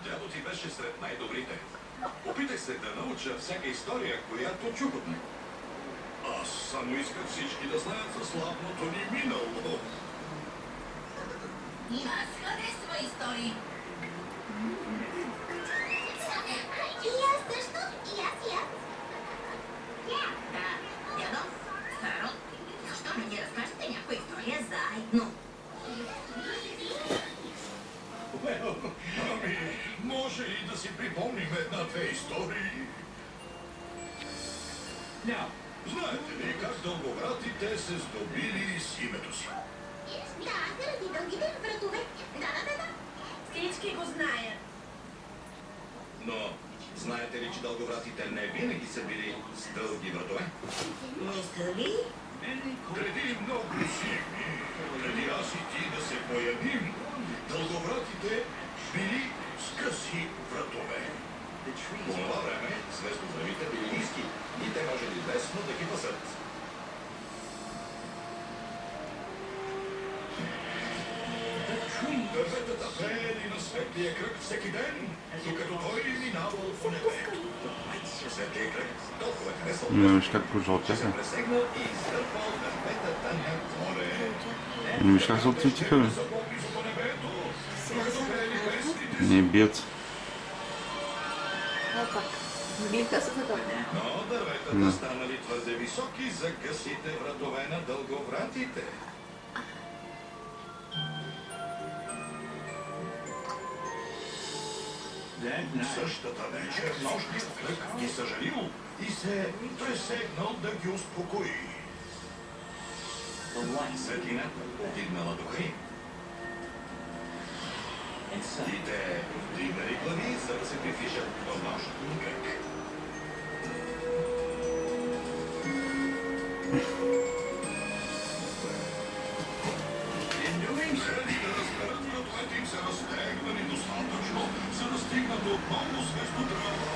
Дядо ти беше сред най-добрите. Опитах се да науча всяка история, която чух от него. Аз само исках всички да знаят за славното ни минало. И аз харесва истории. И аз също, и аз. Да, дядо, Саро, защо не ни разкажете някоя история заедно? Ами, може и да си припомним една-две истории. Знаете ли как дълговратите се здобили с името си? Да, заради дългите вратове. Да. Всички го знаят. Но знаете ли, че дълговратите не винаги са били с дълги вратове? Не са ли? Преди много зими, преди аз и ти да се появим, дълговратите били с къси вратове. По това време звездоздравите били ниски и те можели лесно да ги пасат. Дърветата пеели на светлия кръг всеки ден, докато той минавал по небе. Светлия кръг толкова харесал, Виж как че пожълтяха. се пресегнал и издърпал дърветата нагоре. Виж как се отцветиха, бе. Не бият се. Опак. Биха се така. Но дърветата станали твърде високи за късите вратове на дълговратите. Същата вечер нощният кръг ги съжалил и се пресегнал да ги успокои. Светлината повдигнала духа им. И те вдигнали глави, за да се придвижат до нощния кръг. Среди да разберат, вратовете им се разтегнали достатъчно, за да стигнат отново звездодрава.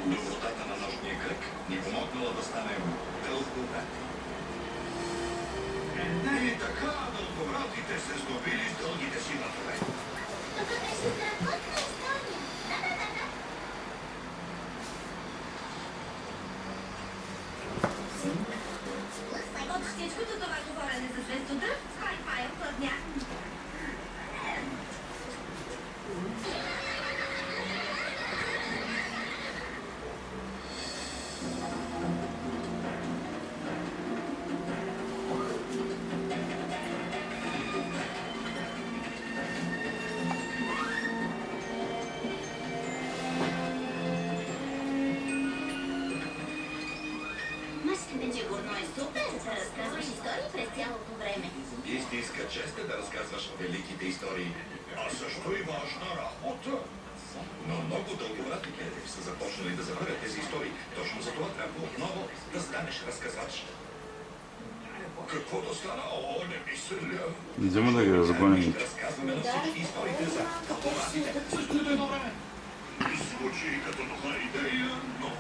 Добротата на нощния кръг ни помогнала да станем дълговрати. И така дълговратите се здобили с дългите си вратове. Тук беше страхотна история. Да. От всичкото това говорене за звездодръв, Скайфайр пладня. Сигурно е супер да разказваш истории през цялото време. Истинска чест е да разказваш великите истории, а също и важна работа. Но много дълговратите са започнали да забравят тези истории. Точно за това трябва отново да станеш разказвач. Какво да стана? О, не мисля. Идем да ги разгоним. Разказваме на всички историите за дълговратите. Същото едно време. Звучи като добра идея, но